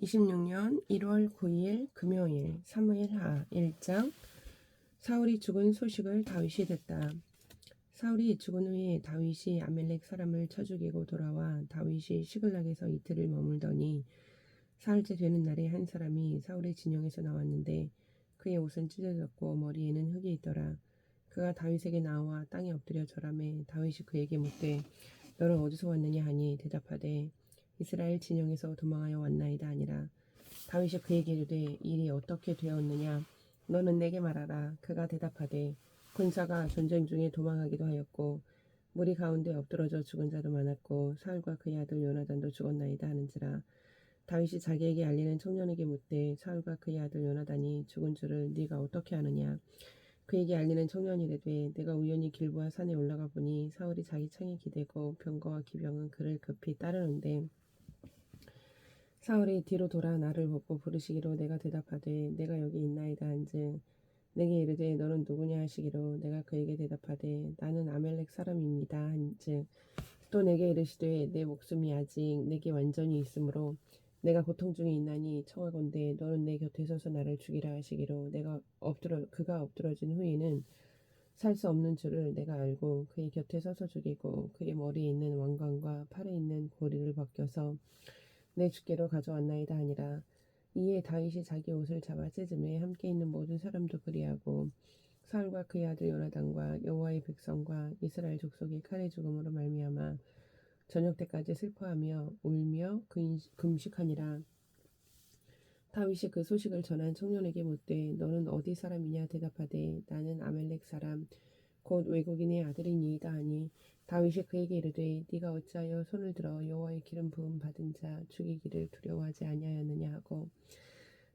26년 1월 9일 금요일 사무엘하 1장. 사울이 죽은 소식을 다윗이 듣다. 사울이 죽은 후에 다윗이 아멜렉 사람을 쳐 죽이고 돌아와 다윗이 시글락에서 이틀을 머물더니 사흘째 되는 날에 한 사람이 사울의 진영에서 나왔는데 그의 옷은 찢어졌고 머리에는 흙이 있더라. 그가 다윗에게 나와 땅에 엎드려 절하매 다윗이 그에게 묻되 너는 어디서 왔느냐 하니 대답하되 이스라엘 진영에서 도망하여 왔나이다 아니라. 다윗이 그에게 이르되 일이 어떻게 되었느냐 너는 내게 말하라. 그가 대답하되 군사가 전쟁 중에 도망하기도 하였고 무리 가운데 엎드러져 죽은 자도 많았고 사울과 그의 아들 요나단도 죽었나이다 하는지라. 다윗이 자기에게 알리는 청년에게 묻되 사울과 그의 아들 요나단이 죽은 줄을 네가 어떻게 아느냐. 그에게 알리는 청년이 이르되 내가 우연히 길보아 산에 올라가 보니 사울이 자기 창에 기대고 병거와 기병은 그를 급히 따르는데 사울이 뒤로 돌아 나를 보고 부르시기로 내가 대답하되 내가 여기 있나이다 한즉 내게 이르되 너는 누구냐 하시기로 내가 그에게 대답하되 나는 아멜렉 사람입니다 한즉 또 내게 이르시되 내 목숨이 아직 내게 완전히 있으므로 내가 고통 중에 있나니 청하건대 너는 내 곁에 서서 나를 죽이라 하시기로 그가 엎드러진 후에는 살 수 없는 줄을 내가 알고 그의 곁에 서서 죽이고 그의 머리에 있는 왕관과 팔에 있는 고리를 벗겨서 내 주께로 가져왔나이다 하니라. 이에 다윗이 자기 옷을 잡아 찢음에 함께 있는 모든 사람도 그리하고 사울과 그의 아들 요나단과 여호와의 백성과 이스라엘 족속이 칼의 죽음으로 말미암아 저녁 때까지 슬퍼하며 울며 금식하니라. 다윗이 그 소식을 전한 청년에게 묻되 너는 어디 사람이냐 대답하되 나는 아멜렉 사람 곧 외국인의 아들이니이다 하니 다윗이 그에게 이르되 네가 어찌하여 손을 들어 여호와의 기름 부음 받은 자 죽이기를 두려워하지 아니하였느냐 하고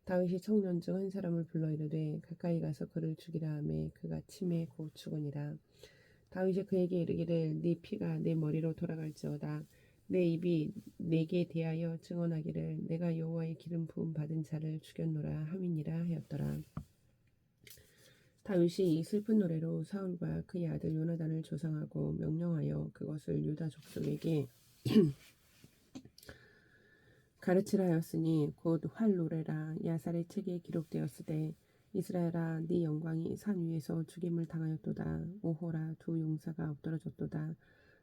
다윗이 청년 중 한 사람을 불러 이르되 가까이 가서 그를 죽이라 하매 그가 침에 곧 죽으니라. 다윗이 그에게 이르기를 네 피가 내 머리로 돌아갈지어다. 내 입이 내게 대하여 증언하기를 내가 여호와의 기름 부음 받은 자를 죽였노라 함이니라 하였더라. 다윗이 이 슬픈 노래로 사울과 그의 아들 요나단을 조상하고 명령하여 그것을 유다 족속에게 가르치라 하였으니 곧 활 노래라. 야살의 책에 기록되었으되 이스라엘아 네 영광이 산 위에서 죽임을 당하였도다. 오호라 두 용사가 엎드러졌도다.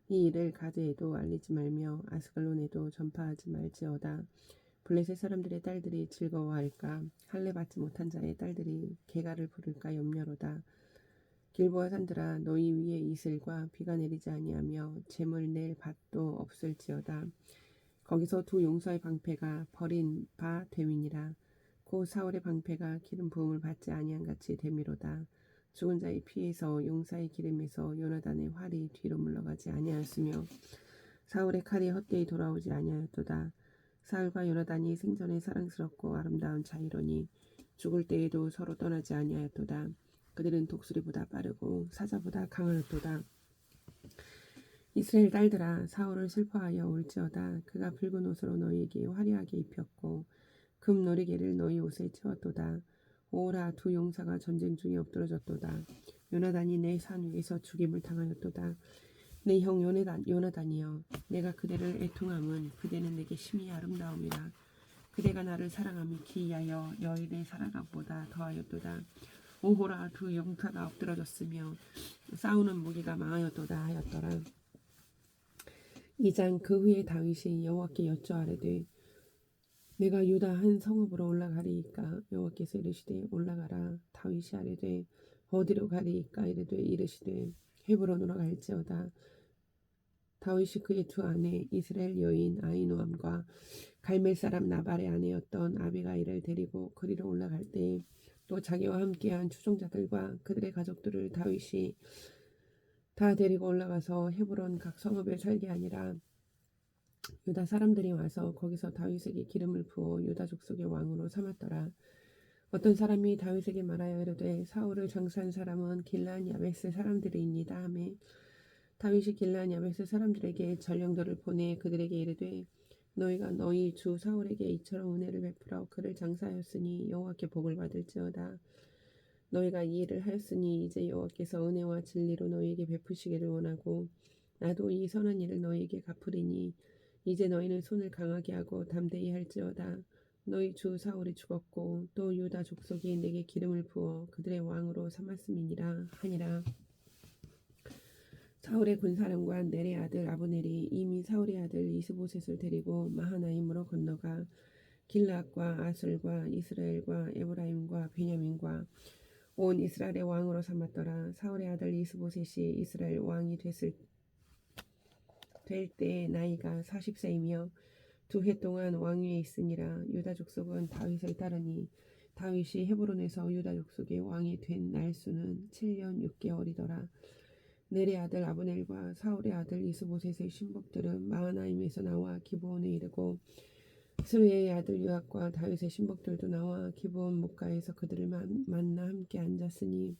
이 일을 가드에도 알리지 말며 아스갈론에도 전파하지 말지어다. 블레셋 사람들의 딸들이 즐거워할까 할례 받지 못한 자의 딸들이 개가를 부를까 염려로다. 길보아 산들아 너희 위에 이슬과 비가 내리지 아니하며 재물 낼 밭도 없을지어다. 거기서 두 용사의 방패가 버린 바 되미니라. 고 사울의 방패가 기름 부음을 받지 아니한 같이 되미로다. 죽은 자의 피에서 용사의 기름에서 요나단의 활이 뒤로 물러가지 아니하였으며 사울의 칼이 헛되이 돌아오지 아니하였도다. 사울과 요나단이 생전에 사랑스럽고 아름다운 자이로니 죽을 때에도 서로 떠나지 아니하였도다. 그들은 독수리보다 빠르고 사자보다 강하였도다. 이스라엘 딸들아 사울을 슬퍼하여 울지어다. 그가 붉은 옷으로 너희에게 화려하게 입혔고 금 놀이개를 너희 옷에 채웠도다. 오라 두 용사가 전쟁 중에 엎드러졌도다. 요나단이 내 산 위에서 죽임을 당하였도다. 내 형 요나단이여 내가 그대를 애통함은 그대는 내게 심히 아름다움이라. 그대가 나를 사랑함이 기이하여 여인의 사랑함보다 더하였도다. 오호라 두 용사가 엎드러졌으며 싸우는 무기가 망하였도다 하였더라. 2장. 그 후에 다윗이 여호와께 여쭈아뢰되 내가 유다 한 성읍으로 올라가리이까. 여호와께서 이르시되 올라가라. 다윗이 아뢰되 어디로 가리이까. 이르시되 헤브론으로 갈지어다. 다윗이 그의 두 아내 이스라엘 여인 아히노암과 갈멜 사람 나발의 아내였던 아비가일을 데리고 그리로 올라갈 때에 또 자기와 함께한 추종자들과 그들의 가족들을 다윗이 다 데리고 올라가서 헤브론 각 성읍에 살게 하니라. 유다 사람들이 와서 거기서 다윗에게 기름을 부어 유다 족속의 왕으로 삼았더라. 어떤 사람이 다윗에게 말하여 이르되 사울을 장사한 사람은 길르앗 야베스 사람들이니이다 하매 다윗이 길르앗 야베스 사람들에게 전령들을 보내 그들에게 이르되 너희가 너희 주 사울에게 이처럼 은혜를 베풀어 그를 장사하였으니 여호와께 복을 받을지어다. 너희가 이 일을 하였으니 이제 여호와께서 은혜와 진리로 너희에게 베푸시기를 원하고 나도 이 선한 일을 너희에게 갚으리니 이제 너희는 손을 강하게 하고 담대히 할지어다. 너희 주 사울이 죽었고 또 유다 족속이 내게 기름을 부어 그들의 왕으로 삼았음이니라 하니라. 사울의 군사령관 넬의 아들 아브넬이 이미 사울의 아들 이스보셋을 데리고 마하나임으로 건너가 길르앗과 아술과 이스라엘과 에브라임과 베냐민과 온 이스라엘의 왕으로 삼았더라. 사울의 아들 이스보셋이 이스라엘 왕이 될 때에 나이가 40세이며 2해 동안 왕위에 있으니라. 유다 족속은 다윗을 따르니 다윗이 헤브론에서 유다 족속의 왕이 된 날수는 7년 6개월이더라. 넬의 아들 아브넬과 사울의 아들 이스보셋의 신복들은 마하나임에서 나와 기브온에 이르고 스루야의 아들 요압과 다윗의 신복들도 나와 기브온 목가에서 그들을 만나 함께 앉았으니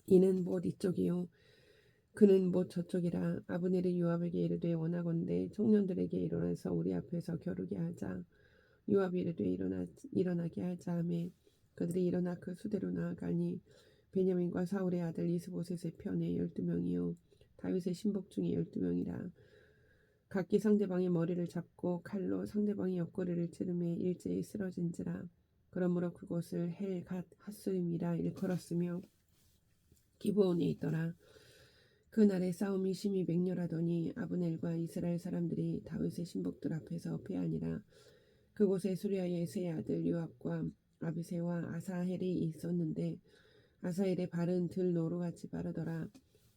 이는 못 이쪽이요 그는 못 저쪽이라. 아브넬이 요압에게 이르되 원하건대 청년들에게 일어나서 우리 앞에서 겨루게 하자. 요압이 이르되 일어나게 하자 하매 그들이 일어나 그 수대로 나아가니 베냐민과 사울의 아들 이스보셋의 편에 12명이요 다윗의 신복 중에 12명이라. 각기 상대방의 머리를 잡고 칼로 상대방의 옆구리를 찌르매 일제히 쓰러진지라. 그러므로 그곳을 헬갓 핫수임이라 일컬었으며 기브온에 있더라. 그날에 싸움이 심히 맹렬하더니 아브넬과 이스라엘 사람들이 다윗의 신복들 앞에서 패하니라. 그곳에 수리아의 세 아들 요압과 아비새와 아사헬이 있었는데 아사헬의 발은 들 노루같이 빠르더라.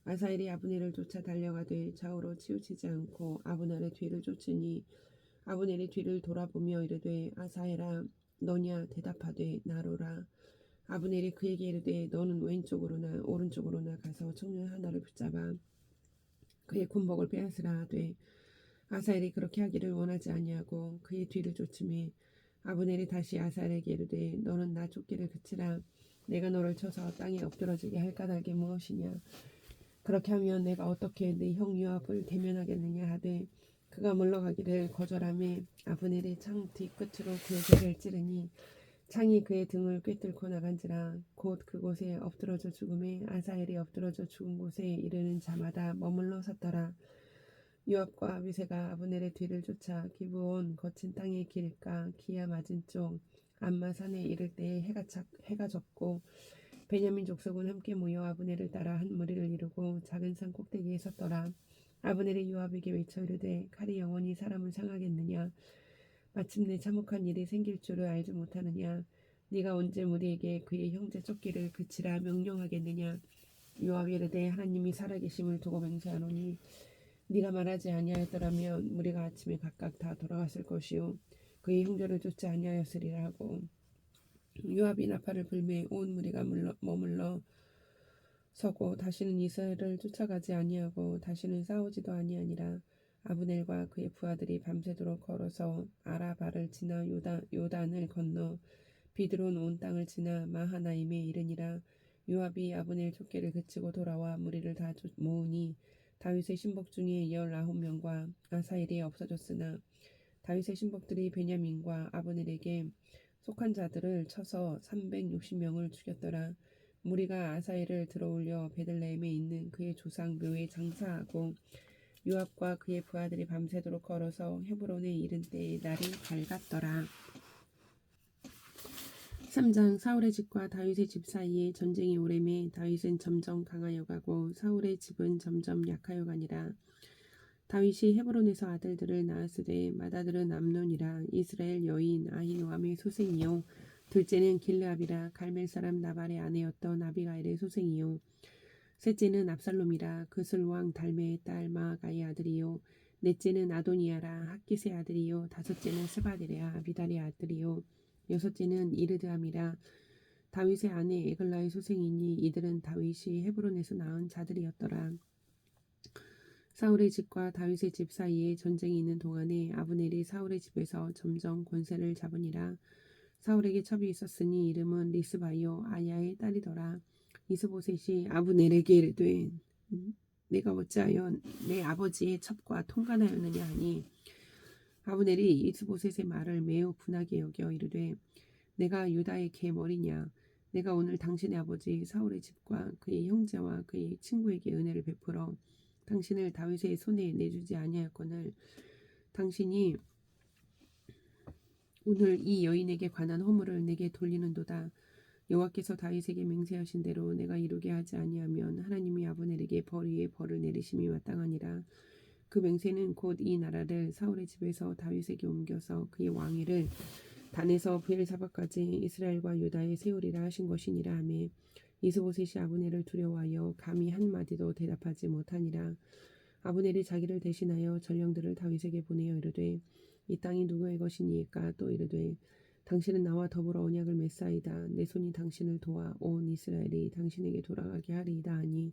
아사헬이 아브넬을 쫓아 달려가되 좌우로 치우치지 않고 아브넬의 뒤를 쫓으니 아브넬이 뒤를 돌아보며 이르되 아사헬아 너냐 대답하되 나로라. 아브넬이 그에게 이르되 너는 왼쪽으로나 오른쪽으로나 가서 청년 하나를 붙잡아 그의 군복을 빼앗으라 하되 아사헬이 그렇게 하기를 원하지 아니하고 그의 뒤를 쫓음에 아브넬이 다시 아사헬에게 이르되 너는 나 쫓기를 그치라. 내가 너를 쳐서 땅에 엎드러지게 할 까닭이 무엇이냐. 그렇게 하면 내가 어떻게 네 형 요압을 대면하겠느냐 하되 그가 물러가기를 거절하며 아브넬이 창 뒤끝으로 그의 배를 찌르니 창이 그의 등을 꿰뚫고 나간지라. 곧 그곳에 엎드러져 죽음에 아사헬이 엎드러져 죽은 곳에 이르는 자마다 머물러 섰더라. 요압과 아비새가 아브넬의 뒤를 쫓아 기브온 거친 땅의 길가 기야 맞은 쪽 암마산에 이를 때에 해가 졌고 베냐민 족속은 함께 모여 아브넬을 따라 한 무리를 이루고 작은 산 꼭대기에 섰더라. 아브넬이 요압에게 외쳐 이르되 칼이 영원히 사람을 상하겠느냐. 마침내 참혹한 일이 생길 줄을 알지 못하느냐. 네가 언제 우리에게 그의 형제 쫓기를 그치라 명령하겠느냐. 요압이 이르되 하나님이 살아계심을 두고 맹세하노니 네가 말하지 아니하였더라면 우리가 아침에 각각 다 돌아갔을 것이요 그의 형제를 쫓지 아니하였으리라 하고 요압이 나팔을 불매 온 무리가 머물러 서고 다시는 이스라엘을 쫓아가지 아니하고 다시는 싸우지도 아니하니라. 아브넬과 그의 부하들이 밤새도록 걸어서 아라바를 지나 요단을 건너 비드론 온 땅을 지나 마하나임에 이르니라. 요압이 아브넬 쫓기를 그치고 돌아와 무리를 다 모으니 다윗의 신복 중에 19명과 아사헬이 없어졌으나 다윗의 신복들이 베냐민과 아브넬에게 속한 자들을 쳐서 360명을 죽였더라. 무리가 아사헬을 들어올려 베들레헴에 있는 그의 조상 묘에 장사하고 요압과 그의 부하들이 밤새도록 걸어서 헤브론에 이른 때에 날이 밝았더라. 3장. 사울의 집과 다윗의 집 사이에 전쟁이 오래매 다윗은 점점 강하여 가고 사울의 집은 점점 약하여 가니라. 다윗이 헤브론에서 아들들을 낳았으되 맏아들은 암논이라 이스라엘 여인 아히노암의 소생이요 둘째는 길르압이라 갈멜 사람 나발의 아내였던 아비가일의 소생이요 셋째는 압살롬이라 그슬 왕 달메의 딸 마아가의 아들이요 넷째는 아도니아라 핫깃의 아들이요 다섯째는 스바데레아 아비달의 아들이요 여섯째는 이르드암이라 다윗의 아내 에글라의 소생이니 이들은 다윗이 헤브론에서 낳은 자들이었더라. 사울의 집과 다윗의 집 사이에 전쟁이 있는 동안에 아브넬이 사울의 집에서 점점 권세를 잡으니라. 사울에게 첩이 있었으니 이름은 리스바요 아야의 딸이더라. 이스보셋이 아브넬에게 이르되 내가 어찌하여 내 아버지의 첩과 통관하였느냐 하니 아브넬이 이스보셋의 말을 매우 분하게 여겨 이르되 내가 유다의 개 머리냐. 내가 오늘 당신의 아버지 사울의 집과 그의 형제와 그의 친구에게 은혜를 베풀어 당신을 다윗의 손에 내주지 아니하였거늘 당신이 오늘 이 여인에게 관한 허물을 내게 돌리는도다. 여호와께서 다윗에게 맹세하신 대로 내가 이루게 하지 아니하면 하나님이 아브넬에게 벌 위에 벌을 내리심이 마땅하니라. 그 맹세는 곧 이 나라를 사울의 집에서 다윗에게 옮겨서 그의 왕위를 단에서 브엘사바까지 이스라엘과 유다에 세우리라 하신 것이니라 하며 이스보셋이 아브넬을 두려워하여 감히 한마디도 대답하지 못하니라. 아브넬이 자기를 대신하여 전령들을 다윗에게 보내어 이르되 이 땅이 누구의 것이니까 또 이르되 당신은 나와 더불어 언약을 맺사이다. 내 손이 당신을 도와 온 이스라엘이 당신에게 돌아가게 하리이다 하니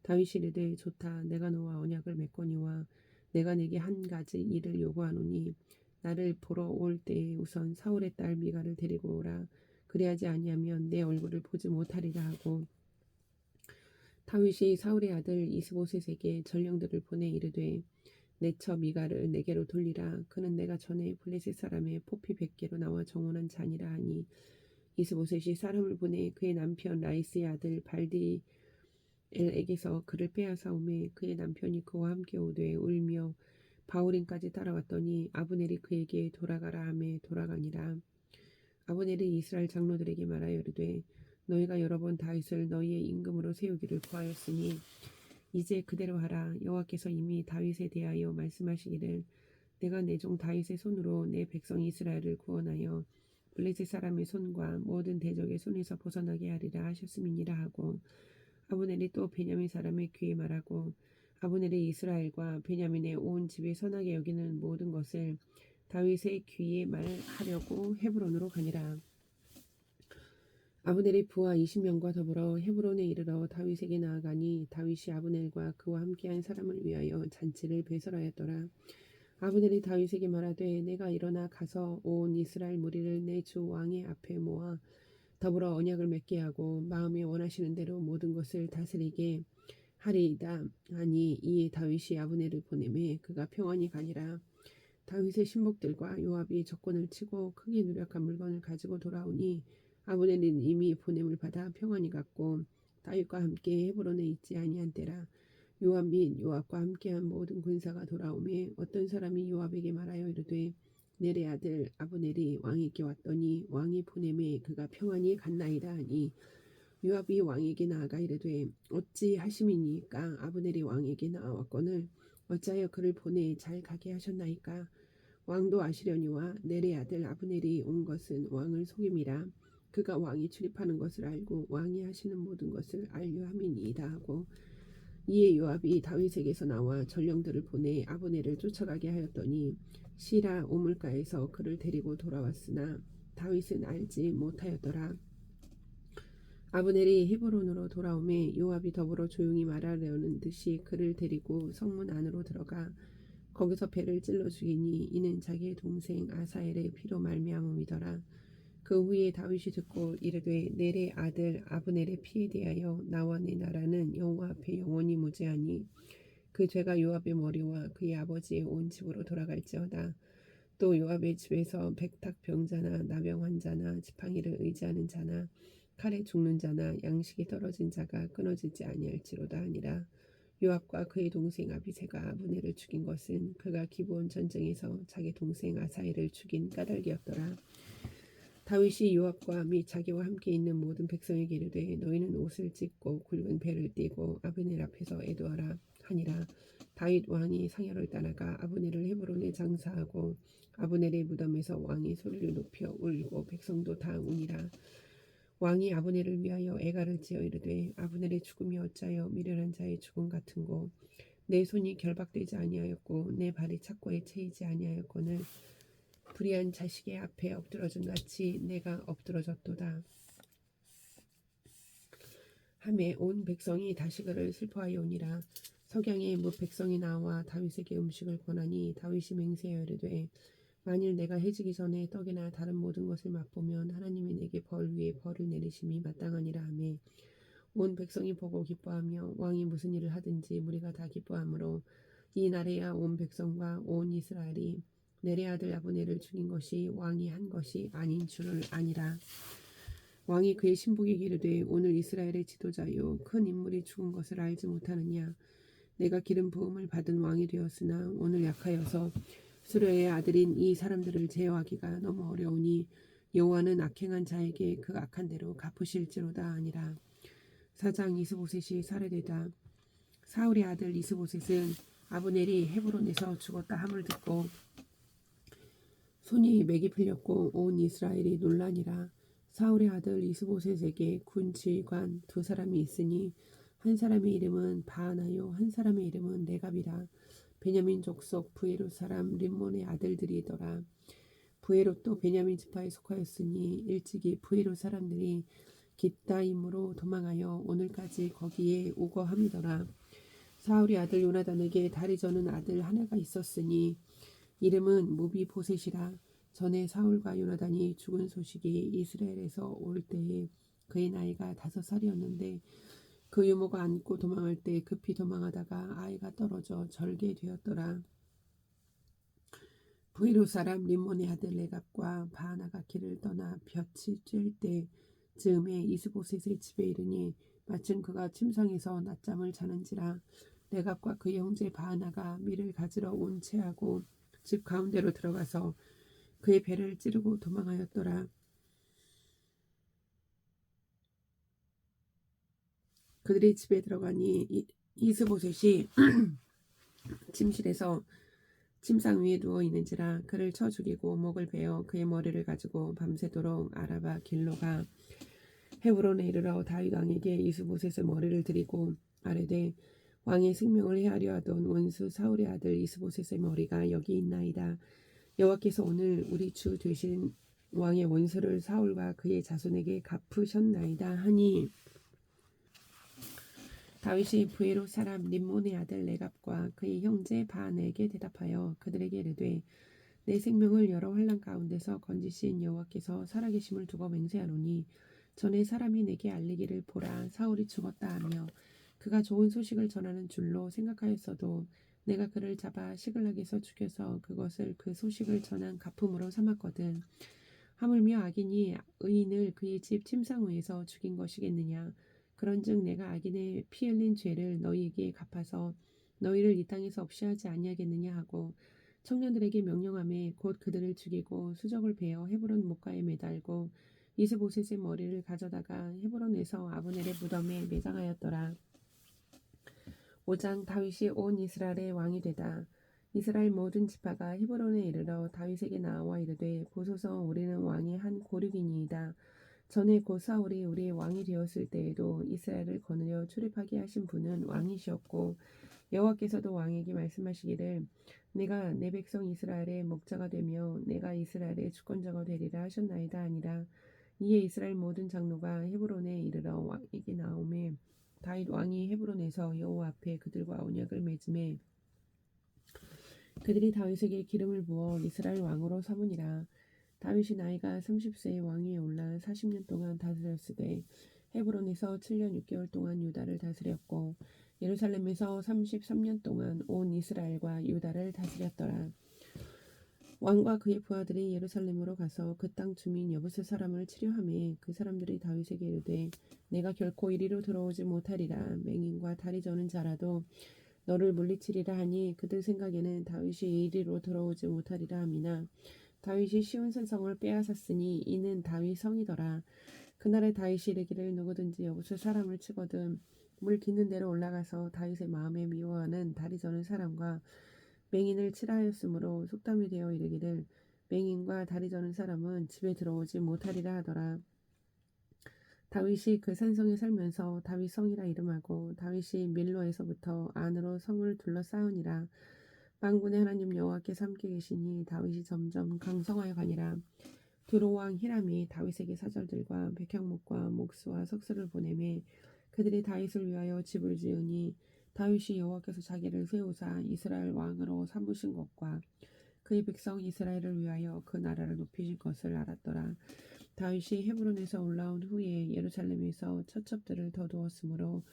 다윗이 이르되 좋다. 내가 너와 언약을 맺거니와 내가 내게 한 가지 일을 요구하노니 나를 보러 올 때에 우선 사울의 딸 미가를 데리고 오라. 그리하지 아니하면 내 얼굴을 보지 못하리라 하고 다윗이 사울의 아들 이스보셋에게 전령들을 보내 이르되 내 처 미가를 내게로 돌리라. 그는 내가 전에 블레셋 사람의 포피 100개로 나와 정원한 자니라 하니 이스보셋이 사람을 보내 그의 남편 라이스의 아들 발디엘에게서 그를 빼앗아오매 그의 남편이 그와 함께 오되 울며 바울임까지 따라왔더니 아브넬이 그에게 돌아가라 하매 돌아가니라. 아브넬이 이스라엘 장로들에게 말하여 이르되 너희가 여러 번 다윗을 너희의 임금으로 세우기를 구하였으니 이제 그대로 하라. 여호와께서 이미 다윗에 대하여 말씀하시기를 내가 내 종 다윗의 손으로 내 백성 이스라엘을 구원하여 블레셋 사람의 손과 모든 대적의 손에서 벗어나게 하리라 하셨음이니라 하고 아브넬이 또 베냐민 사람의 귀에 말하고 아브넬이 이스라엘과 베냐민의 온 집에 선하게 여기는 모든 것을 다윗의 귀에 말하려고 헤브론으로 가니라. 아브넬이 부하 20명과 더불어 헤브론에 이르러 다윗에게 나아가니 다윗이 아브넬과 그와 함께한 사람을 위하여 잔치를 배설하였더라. 아브넬이 다윗에게 말하되 내가 일어나 가서 온 이스라엘 무리를 내 주 왕의 앞에 모아 더불어 언약을 맺게 하고 마음에 원하시는 대로 모든 것을 다스리게 하리이다 하니 이에 다윗이 아브넬을 보내매 그가 평안히 가니라. 다윗의 신복들과 요압이 적군을 치고 크게 누력한 물건을 가지고 돌아오니 아브넬은 이미 보냄을 받아 평안히 갔고 다윗과 함께 헤브론에 있지 아니한 때라. 요압 및 요압과 함께한 모든 군사가 돌아오매 어떤 사람이 요압에게 말하여 이르되 넬의 아들 아브넬이 왕에게 왔더니 왕이 보냄에 그가 평안히 갔나이다 하니 요압이 왕에게 나아가 이르되 어찌 하심이니까 아브넬이 왕에게 나아왔거늘 어찌하여 그를 보내 잘 가게 하셨나이까. 왕도 아시려니와 넬의 아들 아브넬이 온 것은 왕을 속임이라. 그가 왕이 출입하는 것을 알고 왕이 하시는 모든 것을 알려함이니이다 하고 이에 요압이 다윗에게서 나와 전령들을 보내 아브넬을 쫓아가게 하였더니 시라 우물가에서 그를 데리고 돌아왔으나 다윗은 알지 못하였더라. 아브넬이 헤브론으로 돌아오매 요압이 더불어 조용히 말하려는 듯이 그를 데리고 성문 안으로 들어가 거기서 배를 찔러 죽이니 이는 자기의 동생 아사엘의 피로 말미암음이더라. 그 후에 다윗이 듣고 이르되 넬의 아들 아브넬의 피에 대하여 나와 내 나라는 여호와 앞에 영원히 무죄하니 그 죄가 요압의 머리와 그의 아버지의 온 집으로 돌아갈지어다. 또 요압의 집에서 백탁 병자나 나병 환자나 지팡이를 의지하는 자나 칼에 죽는 자나 양식이 떨어진 자가 끊어지지 아니할지로다 하니라. 요압과 그의 동생 아비새가 아브넬을 죽인 것은 그가 기브온 전쟁에서 자기 동생 아사엘을 죽인 까닭이었더라. 다윗이 요압과 및 자기와 함께 있는 모든 백성에게 이르되 너희는 옷을 찢고 굵은 배를 띠고 아브넬 앞에서 애도하라 하니라. 다윗 왕이 상여를 따라가 아브넬을 헤브론에 장사하고 아브넬의 무덤에서 왕이 소리를 높여 울고 백성도 다 우니라. 왕이 아브넬을 위하여 애가를 지어 이르되 아브넬의 죽음이 어찌하여 미련한 자의 죽음 같은고 내 손이 결박되지 아니하였고 내 발이 착고에 채이지 아니하였거늘 불의한 자식의 앞에 엎드러진 같이 내가 엎드러졌도다 하매 온 백성이 다시 그를 슬퍼하여오니라. 석양에 뭇 백성이 나와 다윗에게 음식을 권하니 다윗이 맹세하여 이르되 만일 내가 해지기 전에 떡이나 다른 모든 것을 맛보면 하나님이 내게 벌 위에 벌을 내리심이 마땅하니라 하매 온 백성이 보고 기뻐하며 왕이 무슨 일을 하든지 무리가 다 기뻐하므로 이 날에야 온 백성과 온 이스라엘이 넬의 아들 아브넬을 죽인 것이 왕이 한 것이 아닌 줄을 아니라. 왕이 그의 신복에게 이르되 오늘 이스라엘의 지도자요 큰 인물이 죽은 것을 알지 못하느냐. 내가 기름 부음을 받은 왕이 되었으나 오늘 약하여서 스루의 아들인 이 사람들을 제어하기가 너무 어려우니 여호와는 악행한 자에게 그 악한 대로 갚으실지로다 아니라. 4장. 이스보셋이 살해되다. 사울의 아들 이스보셋은 아브넬이 헤브론에서 죽었다 함을 듣고 손이 맥이 풀렸고 온 이스라엘이 논란이라. 사울의 아들 이스보셋에게 군 지휘관 두 사람이 있으니 한 사람의 이름은 바하나요 한 사람의 이름은 레갑이라. 베냐민 족속 부에롯 사람 림몬의 아들들이더라. 부에롯도 베냐민 지파에 속하였으니 일찍이 부에롯 사람들이 깃다임으로 도망하여 오늘까지 거기에 우거함이더라. 사울의 아들 요나단에게 다리 저는 아들 하나가 있었으니 이름은 무비보셋이라. 전에 사울과 요나단이 죽은 소식이 이스라엘에서 올 때에 그의 나이가 5살이었는데 그 유모가 안고 도망할 때 급히 도망하다가 아이가 떨어져 절개 되었더라. 부에롯 사람 림몬의 아들 레갑과 바하나가 길을 떠나 볕이 쬐을 때 즈음에 이스보셋의 집에 이르니 마침 그가 침상에서 낮잠을 자는지라. 레갑과 그의 형제 바하나가 밀을 가지러 온 채하고 집 가운데로 들어가서 그의 배를 찌르고 도망하였더라. 그들이 집에 들어가니 이스보셋이 침실에서 침상 위에 누워 있는지라. 그를 쳐 죽이고 목을 베어 그의 머리를 가지고 밤새도록 아라바 길로 가 헤브론에 이르러 다윗 왕에게 이스보셋의 머리를 드리고 아뢰되 왕의 생명을 해하려 하던 원수 사울의 아들 이스보셋의 머리가 여기 있나이다. 여호와께서 오늘 우리 주 되신 왕의 원수를 사울과 그의 자손에게 갚으셨나이다 하니 다윗이 부에롯 사람 림몬의 아들 레갑과 그의 형제 바하나에게 대답하여 그들에게 이르되 내 생명을 여러 환난 가운데서 건지신 여호와께서 살아계심을 두고 맹세하노니 전에 사람이 내게 알리기를 보라 사울이 죽었다 하며 그가 좋은 소식을 전하는 줄로 생각하였어도 내가 그를 잡아 시글락에서 죽여서 그것을 그 소식을 전한 갚음으로 삼았거든. 하물며 악인이 의인을 그의 집 침상 위에서 죽인 것이겠느냐. 그런즉 내가 악인의 피 흘린 죄를 너희에게 갚아서 너희를 이 땅에서 없이 하지 아니하겠느냐 하고 청년들에게 명령하며 곧 그들을 죽이고 수적을 베어 헤브론 목가에 매달고 이스보셋의 머리를 가져다가 헤브론에서 아브넬의 무덤에 매장하였더라. 5장. 다윗이 온 이스라엘의 왕이 되다. 이스라엘 모든 지파가 헤브론에 이르러 다윗에게 나와 이르되 보소서 우리는 왕의 한 고륙이니이다. 전에 곧 사울이 우리의 왕이 되었을 때에도 이스라엘을 거느려 출입하게 하신 분은 왕이시었고 여호와께서도 왕에게 말씀하시기를 내가 내 백성 이스라엘의 목자가 되며 내가 이스라엘의 주권자가 되리라 하셨나이다 아니라. 이에 이스라엘 모든 장로가 헤브론에 이르러 왕에게 나오매 다윗 왕이 헤브론에서 여호와 앞에 그들과 언약을 맺음에 그들이 다윗에게 기름을 부어 이스라엘 왕으로 삼으니라. 다윗이 나이가 30세의 왕위에 올라 40년 동안 다스렸으되 헤브론에서 7년 6개월 동안 유다를 다스렸고 예루살렘에서 33년 동안 온 이스라엘과 유다를 다스렸더라. 왕과 그의 부하들이 예루살렘으로 가서 그 땅 주민 여부스 사람을 치료하매 그 사람들이 다윗에게 이르되 내가 결코 이리로 들어오지 못하리라. 맹인과 다리 저는 자라도 너를 물리치리라 하니 그들 생각에는 다윗이 이리로 들어오지 못하리라 함이나 다윗이 시온 산성을 빼앗았으니 이는 다윗 성이더라. 그날에 다윗이 이르기를 누구든지 여부스 사람을 치거든 물 깃는 데로 올라가서 다윗의 마음에 미워하는 다리 저는 사람과 맹인을 치라 하였으므로 속담이 되어 이르기를 맹인과 다리 저는 사람은 집에 들어오지 못하리라 하더라. 다윗이 그 산성에 살면서 다윗 성이라 이름하고 다윗이 밀로에서부터 안으로 성을 둘러싸우니라. 만군의 하나님 여호와께서 함께 계시니 다윗이 점점 강성하여 가니라. 두로왕 히람이 다윗에게 사절들과 백향목과 목수와 석수를 보내매 그들이 다윗을 위하여 집을 지으니 다윗이 여호와께서 자기를 세우사 이스라엘 왕으로 삼으신 것과 그의 백성 이스라엘을 위하여 그 나라를 높이신 것을 알았더라. 다윗이 헤브론에서 올라온 후에 예루살렘에서 처첩들을 더 두었으므로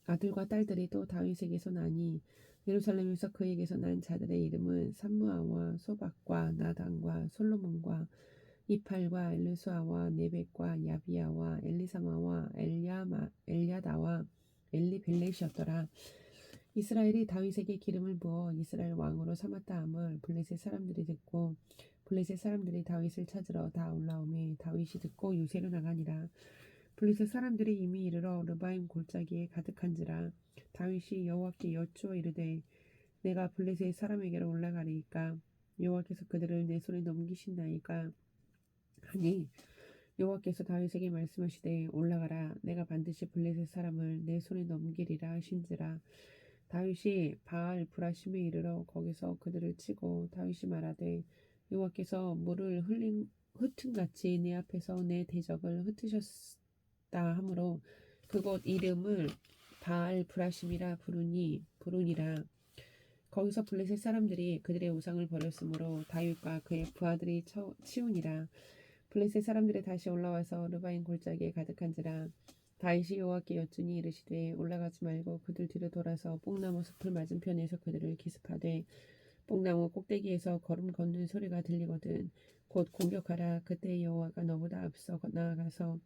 아들과 딸들이 또 다윗에게서 나니 예루살렘에서 그에게서 난 자들의 이름은 삼무아와 소박과 나단과 솔로몬과 이팔과 엘르수아와 네벡과 야비야와 엘리사마와 엘야다와 엘리벨렛이었더라. 이스라엘이 다윗에게 기름을 부어 이스라엘 왕으로 삼았다 함을 블레셋 사람들이 듣고 블레셋 사람들이 다윗을 찾으러 다 올라오매 다윗이 듣고 요새로 나가니라. 블레셋 사람들이 이미 이르러 르바임 골짜기에 가득한지라. 다윗이 여호와께 여쭈어 이르되 내가 블레셋 사람에게로 올라가리이까 여호와께서 그들을 내 손에 넘기신다이까 하니 여호와께서 다윗에게 말씀하시되 올라가라 내가 반드시 블레셋 사람을 내 손에 넘기리라 하신지라. 다윗이 바알 브라심에 이르러 거기서 그들을 치고 다윗이 말하되 여호와께서 물을 흩은같이 내 앞에서 내 대적을 흩으셨다 하므로 그곳 이름을 바알 브라심이라 부르니라. 거기서 블레셋 사람들이 그들의 우상을 버렸으므로 다윗과 그의 부하들이 치우니라. 블레셋 사람들이 다시 올라와서 르바임 골짜기에 가득한지라. 다윗이 여호와께 여쭈니 이르시되 올라가지 말고 그들 뒤로 돌아서 뽕나무 숲을 맞은편에서 그들을 기습하되 뽕나무 꼭대기에서 걸음 걷는 소리가 들리거든 곧 공격하라. 그때 여호와가 너보다 앞서 나아가서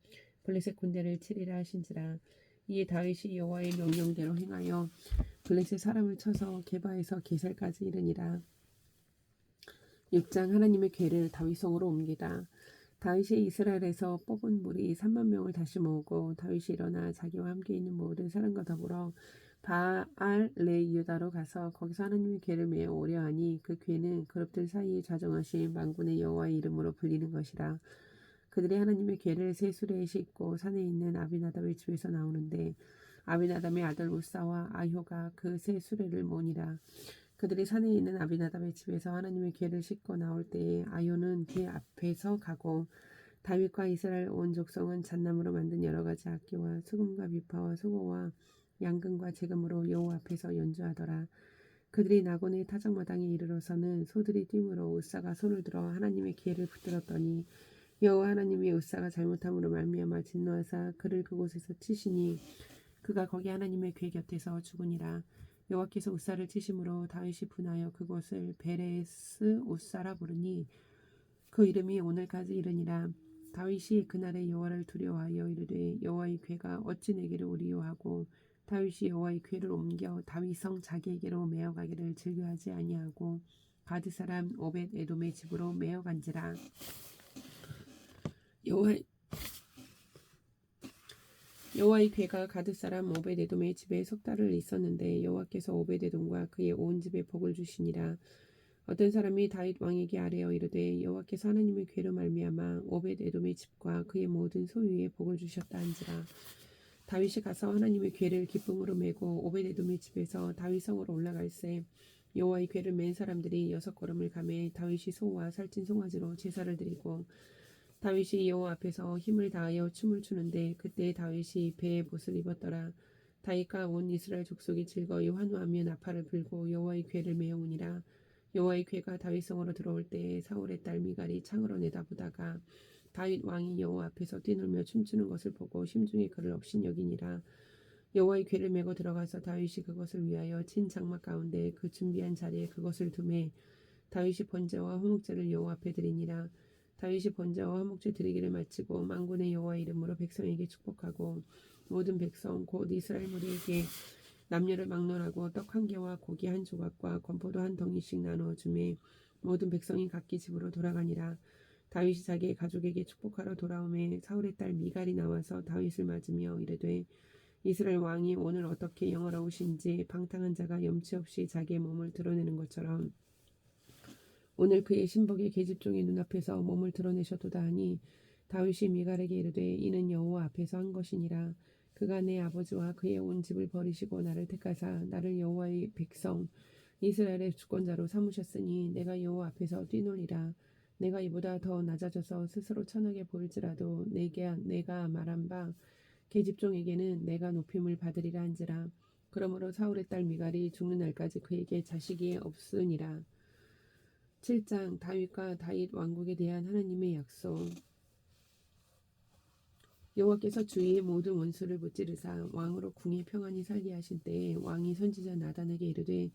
블레셋 군대를 치리라 하신지라. 이에 다윗이 여호와의 명령대로 행하여 블레셋 사람을 쳐서 게바에서 게살까지 이르니라. 6장 하나님의 궤를 다윗성으로 옮기다. 다윗이 이스라엘에서 뽑은 무리 3만 명을 다시 모으고 다윗이 일어나 자기와 함께 있는 모든 사람과 더불어 바알 레유다로 가서 거기서 하나님의 궤를 메어 오려 하니 그 궤는 그룹들 사이에 좌정하신 만군의 여호와의 이름으로 불리는 것이라. 그들이 하나님의 궤를 새 수레에 싣고 산에 있는 아비나답의 집에서 나오는데 아비나답의 아들 우사와 아효가 그 새 수레를 모니라. 그들이 산에 있는 아비나답의 집에서 하나님의 궤를 싣고 나올 때에 아효는 궤 앞에서 가고 다윗과 이스라엘 온 족속은 잣나무로 만든 여러 가지 악기와 수금과 비파와 수고와 양금과 재금으로 여호와 앞에서 연주하더라. 그들이 나곤의 타작마당에 이르러서는 소들이 뛰므로 우사가 손을 들어 하나님의 궤를 붙들었더니 여호와 하나님이 우사가 잘못함으로 말미암아 진노하사 그를 그곳에서 치시니 그가 거기 하나님의 궤 곁에서 죽으니라. 여호와께서 우사를 치심으로 다윗이 분하여 그곳을 베레스 우사라 부르니 그 이름이 오늘까지 이르니라. 다윗이 그날에 여호와를 두려워하여 이르되 여호와의 궤가 어찌 내게로 오리요 하고 다윗이 여호와의 궤를 옮겨 다윗성 자기에게로 메어가기를 즐겨하지 아니하고 가드 사람 오벳 에돔의 집으로 메어간지라. 여호와의 궤가 가드 사람 오벳 에돔의 집에 석 달을 있었는데 여호와께서 오벳 에돔과 그의 온 집에 복을 주시니라. 어떤 사람이 다윗 왕에게 아뢰어 이르되 여호와께서 하나님의 궤로 말미암아 오벳 에돔의 집과 그의 모든 소유에 복을 주셨다 한지라. 다윗이 가서 하나님의 궤를 기쁨으로 메고 오벳 에돔의 집에서 다윗 성으로 올라갈새 여호와의 궤를 맨 사람들이 6걸음을 가매 다윗이 소와 살찐 송아지로 제사를 드리고 다윗이 여호와 앞에서 힘을 다하여 춤을 추는데 그때 다윗이 배에 못을 입었더라. 다윗과 온 이스라엘 족속이 즐거이 환호하며 나팔을 불고 여호와의 궤를 메어오니라. 여호와의 궤가 다윗 성으로 들어올 때에 사울의 딸 미갈이 창으로 내다보다가 다윗 왕이 여호와 앞에서 뛰놀며 춤추는 것을 보고 심중에 그를 업신여기니라. 여호와의 궤를 메고 들어가서 다윗이 그것을 위하여 친 장막 가운데 그 준비한 자리에 그것을 두매 다윗이 번제와 화목제를 여호와 앞에 드리니라. 다윗이 번제와 화목제 드리기를 마치고 만군의 여호와 이름으로 백성에게 축복하고 모든 백성 곧 이스라엘 무리에게 남녀를 막론하고 떡 한 개와 고기 한 조각과 건포도 한 덩이씩 나누어 주매 모든 백성이 각기 집으로 돌아가니라. 다윗이 자기의 가족에게 축복하러 돌아오매 사울의 딸 미갈이 나와서 다윗을 맞으며 이르되 이스라엘 왕이 오늘 어떻게 영화로우신지 방탕한 자가 염치 없이 자기의 몸을 드러내는 것처럼 오늘 그의 신복의 계집종의 눈앞에서 몸을 드러내셨도다 하니 다윗이 미갈에게 이르되 이는 여호와 앞에서 한 것이니라. 그가 내 아버지와 그의 온 집을 버리시고 나를 택하사 나를 여호와의 백성 이스라엘의 주권자로 삼으셨으니 내가 여호와 앞에서 뛰놀리라. 내가 이보다 더 낮아져서 스스로 천하게 보일지라도 내가 말한 바 계집종에게는 내가 높임을 받으리라 한지라. 그러므로 사울의 딸 미갈이 죽는 날까지 그에게 자식이 없으니라. 7장 다윗과 다윗 왕국에 대한 하나님의 약속. 여호와께서 주위의 모든 원수를 무찌르사 왕으로 궁에 평안히 살게 하신 때에 왕이 선지자 나단에게 이르되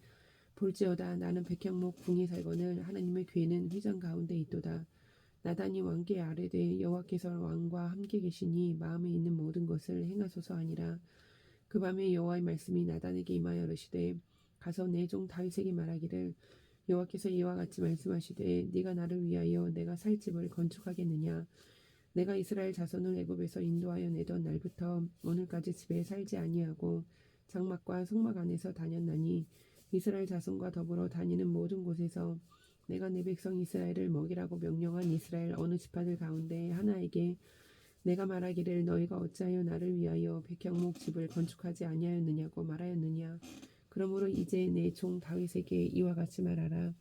볼지어다 나는 백향목 궁에 살거늘 하나님의 궤는 휘장 가운데 있도다. 나단이 왕께 아뢰되 여호와께서 왕과 함께 계시니 마음에 있는 모든 것을 행하소서 하니라. 그 밤에 여호와의 말씀이 나단에게 임하여 이르시되 가서 내 종 다윗에게 말하기를 여호와께서 이와 같이 말씀하시되 네가 나를 위하여 내가 살 집을 건축하겠느냐. 내가 이스라엘 자손을 애굽에서 인도하여 내던 날부터 오늘까지 집에 살지 아니하고 장막과 성막 안에서 다녔나니 이스라엘 자손과 더불어 다니는 모든 곳에서 내가 내 백성 이스라엘을 먹이라고 명령한 이스라엘 어느 지파들 가운데 하나에게 내가 말하기를 너희가 어찌하여 나를 위하여 백향목 집을 건축하지 아니하였느냐고 말하였느냐. 그러므로 이제 내 종 다윗에게 이와 같이 말하라.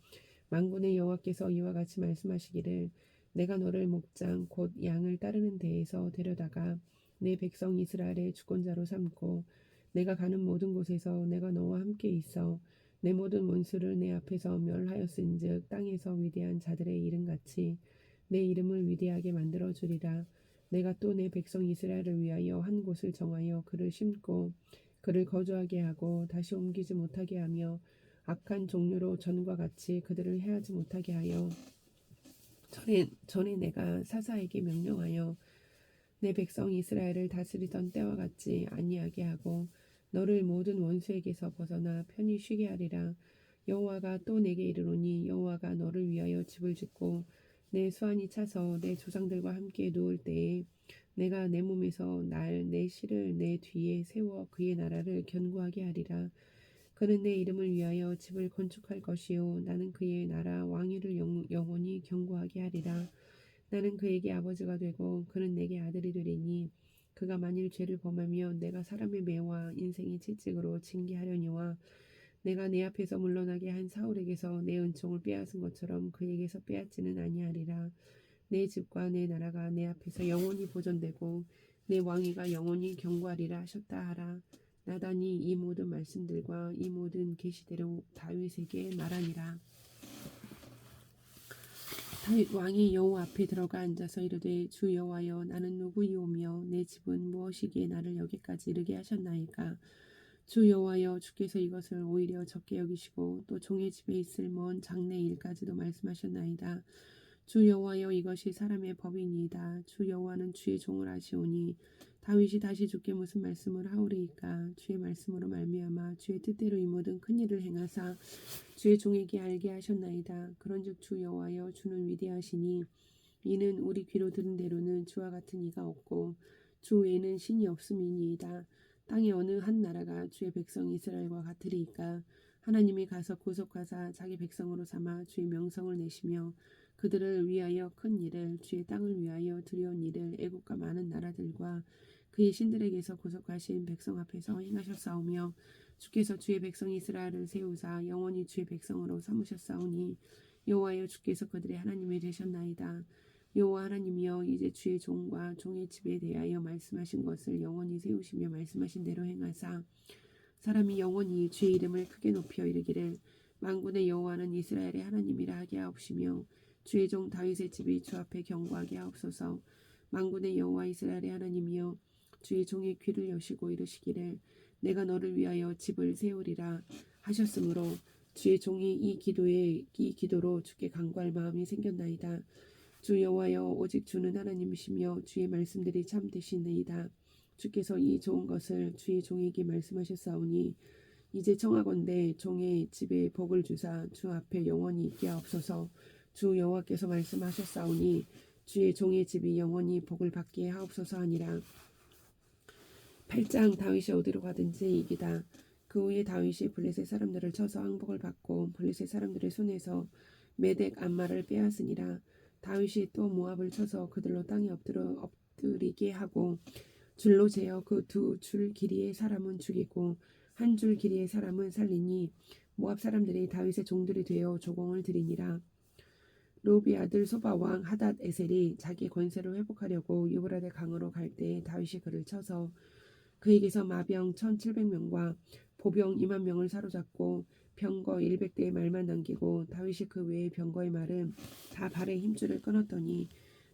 만군의 여호와께서 이와 같이 말씀하시기를 내가 너를 목장 곧 양을 따르는 데에서 데려다가 내 백성 이스라엘의 주권자로 삼고 내가 가는 모든 곳에서 내가 너와 함께 있어 내 모든 원수를 내 앞에서 멸하였은즉 땅에서 위대한 자들의 이름같이 내 이름을 위대하게 만들어 주리라. 내가 또 내 백성 이스라엘을 위하여 한 곳을 정하여 그를 심고 그를 거주하게 하고 다시 옮기지 못하게 하며 악한 종류로 전과 같이 그들을 해하지 못하게 하여 전에 내가 사사에게 명령하여 내 백성 이스라엘을 다스리던 때와 같이 아니하게 하고 너를 모든 원수에게서 벗어나 편히 쉬게 하리라. 여호와가 또 내게 이르노니 여호와가 너를 위하여 집을 짓고 내 수완이 차서 내 조상들과 함께 누울 때에 내가 내 몸에서 내 실을 내 뒤에 세워 그의 나라를 견고하게 하리라. 그는 내 이름을 위하여 집을 건축할 것이요 나는 그의 나라 왕위를 영원히 견고하게 하리라. 나는 그에게 아버지가 되고 그는 내게 아들이 되리니 그가 만일 죄를 범하며 내가 사람의 매와 인생의 채찍으로 징계하려니와 내가 내 앞에서 물러나게 한 사울에게서 내 은총을 빼앗은 것처럼 그에게서 빼앗지는 아니하리라. 내 집과 내 나라가 내 앞에서 영원히 보존되고 내 왕위가 영원히 견고하리라 하셨다 하라. 나단이 이 모든 말씀들과 이 모든 계시대로 다윗에게 말하니라. 다윗 왕이 여호와 앞에 들어가 앉아서 이르되 주 여호와여 나는 누구이오며 내 집은 무엇이기에 나를 여기까지 이르게 하셨나이까. 주 여호와여 주께서 이것을 오히려 적게 여기시고 또 종의 집에 있을 먼 장래 일까지도 말씀하셨나이다. 주 여호와여 이것이 사람의 법이니이다. 주 여호와는 주의 종을 아시오니 다윗이 다시 주께 무슨 말씀을 하오리이까. 주의 말씀으로 말미암아 주의 뜻대로 이 모든 큰 일을 행하사 주의 종에게 알게 하셨나이다. 그런즉 주 여호와여 주는 위대하시니 이는 우리 귀로 들은 대로는 주와 같은 이가 없고 주 외에는 신이 없음이니이다. 땅의 어느 한 나라가 주의 백성 이스라엘과 같으리이까. 하나님이 가서 구속하사 자기 백성으로 삼아 주의 명성을 내시며 그들을 위하여 큰 일을 주의 땅을 위하여 두려운 일을 애국과 많은 나라들과 그의 신들에게서 구속하신 백성 앞에서 행하셨사오며 주께서 주의 백성 이스라엘을 세우사 영원히 주의 백성으로 삼으셨사오니 여호와여 주께서 그들의 하나님이 되셨나이다. 여호와 하나님이여 이제 주의 종과 종의 집에 대하여 말씀하신 것을 영원히 세우시며 말씀하신 대로 행하사 사람이 영원히 주의 이름을 크게 높여 이르기를 만군의 여호와는 이스라엘의 하나님이라 하게 하옵시며 주의 종 다윗의 집이 주 앞에 견고하게 하옵소서. 만군의 여호와 이스라엘의 하나님이여 주의 종의 귀를 여시고 이르시기를 내가 너를 위하여 집을 세우리라 하셨으므로 주의 종이 이 기도로 주께 간구할 마음이 생겼나이다. 주 여호와여 오직 주는 하나님이시며 주의 말씀들이 참되시니이다. 주께서 이 좋은 것을 주의 종에게 말씀하셨사오니 이제 청하건대 종의 집에 복을 주사 주 앞에 영원히 있게 하옵소서. 주 여호와께서 말씀하셨사오니 주의 종의 집이 영원히 복을 받게 하옵소서 하니라. 8장 다윗이 어디로 가든지 이기다. 그 후에 다윗이 블레셋 사람들을 쳐서 항복을 받고 블레셋 사람들의 손에서 메덱 암마를 빼앗으니라. 다윗이 또 모압을 쳐서 그들로 땅에 엎드리게 하고 줄로 재어 그 2줄 길이의 사람은 죽이고 1줄 길이의 사람은 살리니 모압 사람들이 다윗의 종들이 되어 조공을 드리니라. 로비 아들 소바 왕 하닷 에셀이 자기 권세를 회복하려고 유브라데 강으로 갈 때에 다윗이 그를 쳐서 그에게서 마병 1700명과 보병 2만 명을 사로잡고 병거 100대의 말만 남기고 다윗이 그 외의 병거의 말은 다 발의 힘줄을 끊었더니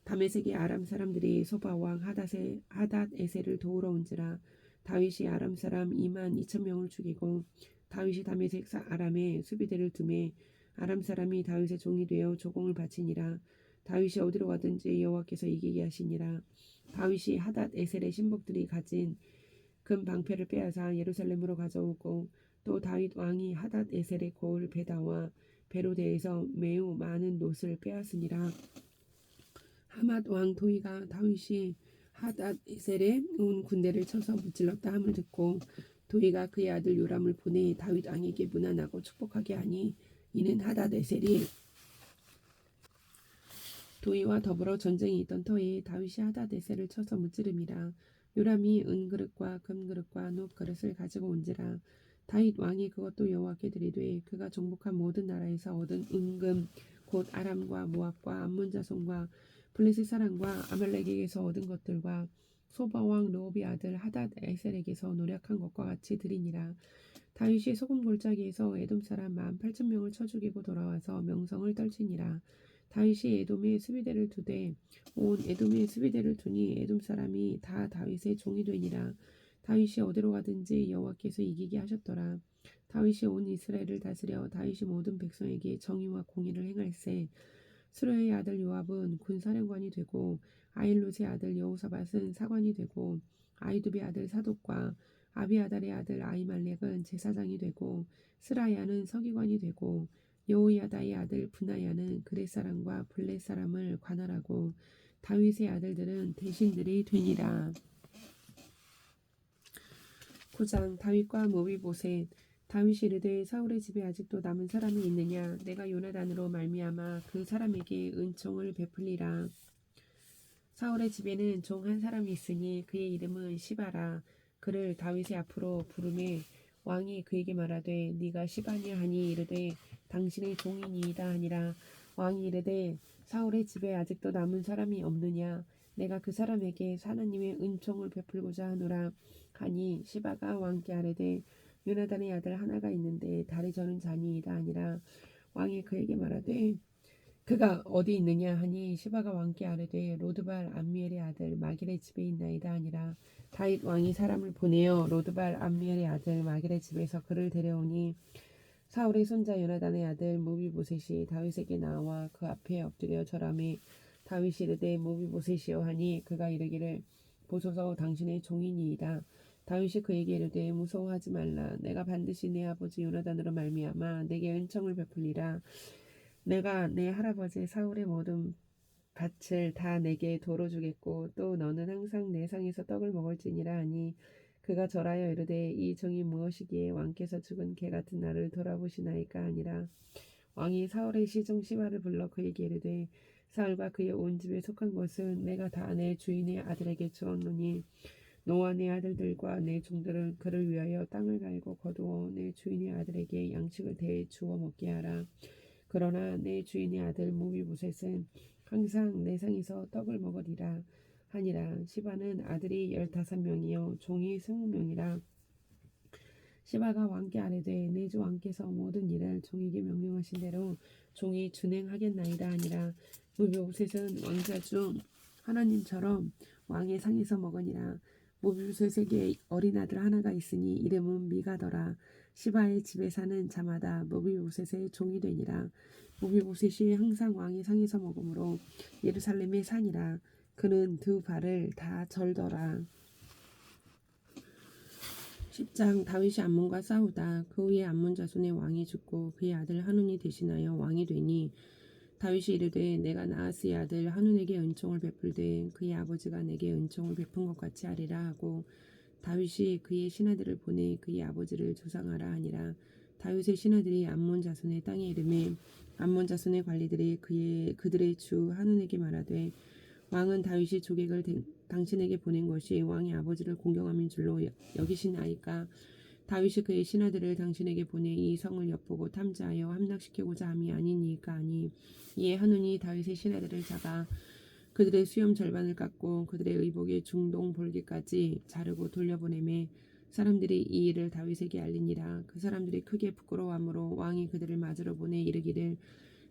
다메섹의 아람 사람들이 소바 왕 하닷 에셀을 도우러 온지라. 다윗이 아람 사람 2만 2천 명을 죽이고 다윗이 다메섹 아람에 수비대를 두매 아람 사람이 다윗의 종이 되어 조공을 바치니라. 다윗이 어디로 가든지 여호와께서 이기게 하시니라. 다윗이 하닷 에셀의 신복들이 가진 금 방패를 빼앗아 예루살렘으로 가져오고 또 다윗 왕이 하닷 에셀의 고을 베다와 베로 대에서 매우 많은 놋을 빼앗으니라. 하맛 왕 도이가 다윗이 하닷 에셀에 온 군대를 쳐서 무찔렀다 함을 듣고 도이가 그의 아들 요람을 보내 다윗 왕에게 문안하고 축복하게 하니 이는 하닷 에셀이 도이와 더불어 전쟁이 있던 터에 다윗이 하닷 에셀을 쳐서 무찌름이라. 요람이 은그릇과 금그릇과 놋그릇을 가지고 온지라. 다윗 왕이 그것도 여호와께 드리되 그가 정복한 모든 나라에서 얻은 은금 곧 아람과 모압과 암몬 자손과 블레셋 사람과 아말렉에게서 얻은 것들과 소바 왕 르홉의 아들 하닷 에셀에게서 노력한 것과 같이 드리니라. 다윗이 소금 골짜기에서 에돔 사람 18,000명을 쳐 죽이고 돌아와서 명성을 떨치니라. 다윗이 에돔에 수비대를 두되 온 에돔에 수비대를 두니 에돔 사람이 다 다윗의 종이 되니라. 다윗이 어디로 가든지 여호와께서 이기게 하셨더라. 다윗이 온 이스라엘을 다스려 다윗이 모든 백성에게 정의와 공의를 행할세. 수르의 아들 요압은 군사령관이 되고 아일롯의 아들 여호사밧은 사관이 되고 아이두베의 아들 사독과 아비아달의 아들 아히말렉은 제사장이 되고 스라야는 서기관이 되고 여호야다의 아들 브나야는 그렛 사람과 블렛 사람을 관할하고 다윗의 아들들은 대신들이 되니라. 9장. 다윗과 모비보셋. 다윗이 이르되 사울의 집에 아직도 남은 사람이 있느냐? 내가 요나단으로 말미암아 그 사람에게 은총을 베풀리라. 사울의 집에는 종 한 사람이 있으니 그의 이름은 시바라. 그를 다윗의 앞으로 부르매 왕이 그에게 말하되 네가 시바냐 하니 이르되 당신의 종이니이다 하니라. 왕이 이르되 사울의 집에 아직도 남은 사람이 없느냐? 내가 그 사람에게 하나님의 은총을 베풀고자 하노라 하니 시바가 왕께 아뢰되 요나단의 아들 하나가 있는데 다리 저는 자니이다 하니라. 왕이 그에게 말하되 그가 어디 있느냐 하니 시바가 왕께 아뢰되 로드발 암미엘의 아들 마길의 집에 있나이다 하니라. 다윗 왕이 사람을 보내어 로드발 암미엘의 아들 마길의 집에서 그를 데려오니 사울의 손자 요나단의 아들 모비보셋이 다윗에게 나와 그 앞에 엎드려 절하매 다윗이 이르되 모비보셋이여 하니 그가 이르기를 보소서 당신의 종이니이다. 다윗이 그에게 이르되 무서워하지 말라. 내가 반드시 내 아버지 요나단으로 말미암아 내게 은총을 베풀리라. 내가 내 할아버지 사울의 모든 밭을 다 내게 도로 주겠고 또 너는 항상 내 상에서 떡을 먹을지니라 하니 그가 절하여 이르되 이 종이 무엇이기에 왕께서 죽은 개 같은 나를 돌아보시나이까 하니라. 왕이 사울의 시종 시바를 불러 그에게 이르되 사울과 그의 온 집에 속한 것은 내가 다 내 주인의 아들에게 주었노니 너와 내 아들들과 내 종들은 그를 위하여 땅을 갈고 거두어 내 주인의 아들에게 양식을 대해 주어 먹게 하라. 그러나 내 주인의 아들 모비보셋은 항상 내 상에서 떡을 먹으리라 하니라. 시바는 아들이 15명이요 종이 20명이라. 시바가 왕께 아뢰되 내 주 왕께서 모든 일을 종에게 명령하신 대로 종이 준행하겠나이다 하니라. 모비보셋은 왕자 중 하나님처럼 왕의 상에서 먹으니라. 모비보셋에게 어린 아들 하나가 있으니 이름은 미가더라. 시바의 집에 사는 자마다 모비보셋의 종이 되니라. 모비보셋이 항상 왕의 상에서 먹으므로 예루살렘의 산이라. 그는 두 발을 다 절더라. 10장. 다윗이 암몬과 싸우다. 그 후에 암몬 자손의 왕이 죽고 그의 아들 하눈이 대신하여 왕이 되니 다윗이 이르되 내가 나하스의 아들 하눈에게 은총을 베풀되 그의 아버지가 내게 은총을 베푼 것 같이 하리라 하고 다윗이 그의 신하들을 보내 그의 아버지를 조상하라 하니라. 다윗의 신하들이 암몬 자손의 땅에 이르매 암몬 자손의 관리들이 그들의 주 하눈에게 말하되 왕은 다윗이 조객을 당신에게 보낸 것이 왕의 아버지를 공경함인 줄로 여기시나이까? 다윗이 그의 신하들을 당신에게 보내 이 성을 엿보고 탐지하여 함락시키고자 함이 아니니까 하니 이에 하눈이 다윗의 신하들을 잡아 그들의 수염 절반을 깎고 그들의 의복의 중동 볼기까지 자르고 돌려보내매 사람들이 이 일을 다윗에게 알리니라. 그 사람들이 크게 부끄러워하므로 왕이 그들을 맞으러 보내 이르기를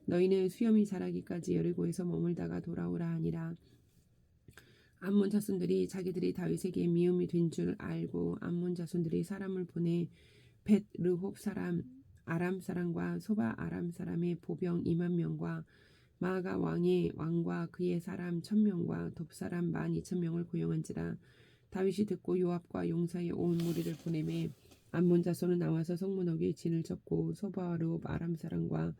너희는 수염이 자라기까지 여리고에서 머물다가 돌아오라 하니라. 암몬 자손들이 자기들이 다윗에게 미움이 된 줄 알고 암몬 자손들이 사람을 보내 벳 르홉 사람 아람 사람과 소바 아람 사람의 보병 20,000명과 마아가 왕의 왕과 그의 사람 1,000명과 돕 사람 12,000명을 고용한지라. 다윗이 듣고 요압과 용사의 온 무리를 보내매 암몬 자손은 나와서 성문역에 진을 쳤고 소바와 룹 아람 사람과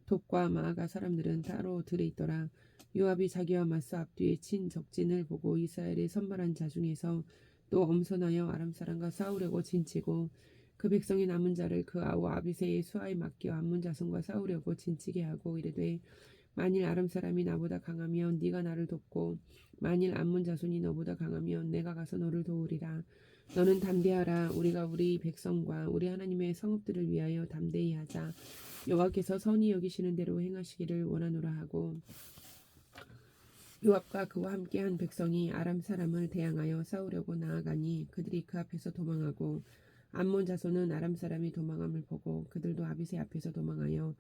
돛과 마아가 사람들은 따로 들에 있더라. 요압이 자기와 맞서 앞뒤에 친 적진을 보고 이스라엘의 선발한 자 중에서 또 엄선하여 아람 사람과 싸우려고 진치고 그 백성의 남은 자를 그 아우 아비새의 수하에 맡겨 암몬 자손과 싸우려고 진치게 하고 이르되 만일 아람 사람이 나보다 강하면 네가 나를 돕고 만일 암몬 자손이 너보다 강하면 내가 가서 너를 도우리라. 너는 담대하라. 우리가 우리 백성과 우리 하나님의 성읍들을 위하여 담대히 하자. 여호와께서 선히 여기시는 대로 행하시기를 원하노라 하고 요압과 그와 함께한 백성이 아람 사람을 대항하여 싸우려고 나아가니 그들이 그 앞에서 도망하고 암몬 자손은 아람 사람이 도망함을 보고 그들도 아비새 앞에서 도망하여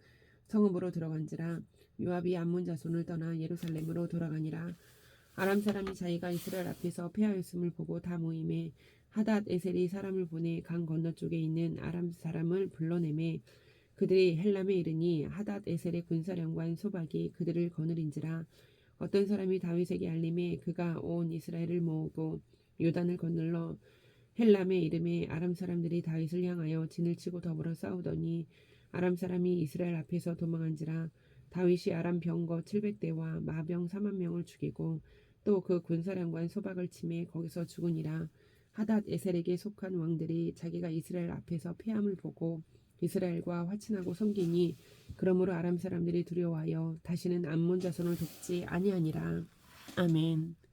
성읍으로 들어간지라. 요압이 암몬 자손을 떠나 예루살렘으로 돌아가니라. 아람 사람이 자기가 이스라엘 앞에서 패하였음을 보고 다 모임에 하닷 에셀이 사람을 보내 강 건너쪽에 있는 아람 사람을 불러내매 그들이 헬람에 이르니 하닷 에셀의 군사령관 소박이 그들을 거느린지라. 어떤 사람이 다윗에게 알림해 그가 온 이스라엘을 모으고 요단을 건널러 헬람에 이름에 아람 사람들이 다윗을 향하여 진을 치고 더불어 싸우더니 아람 사람이 이스라엘 앞에서 도망한지라. 다윗이 아람 병거 700대와 마병 4만 명을 죽이고 또 그 군사령관 소박을 치매 거기서 죽으니라. 하닷 에셀에게 속한 왕들이 자기가 이스라엘 앞에서 패함을 보고 이스라엘과 화친하고 섬기니 그러므로 아람 사람들이 두려워하여 다시는 암몬 자손을 돕지 아니하니라. 아멘.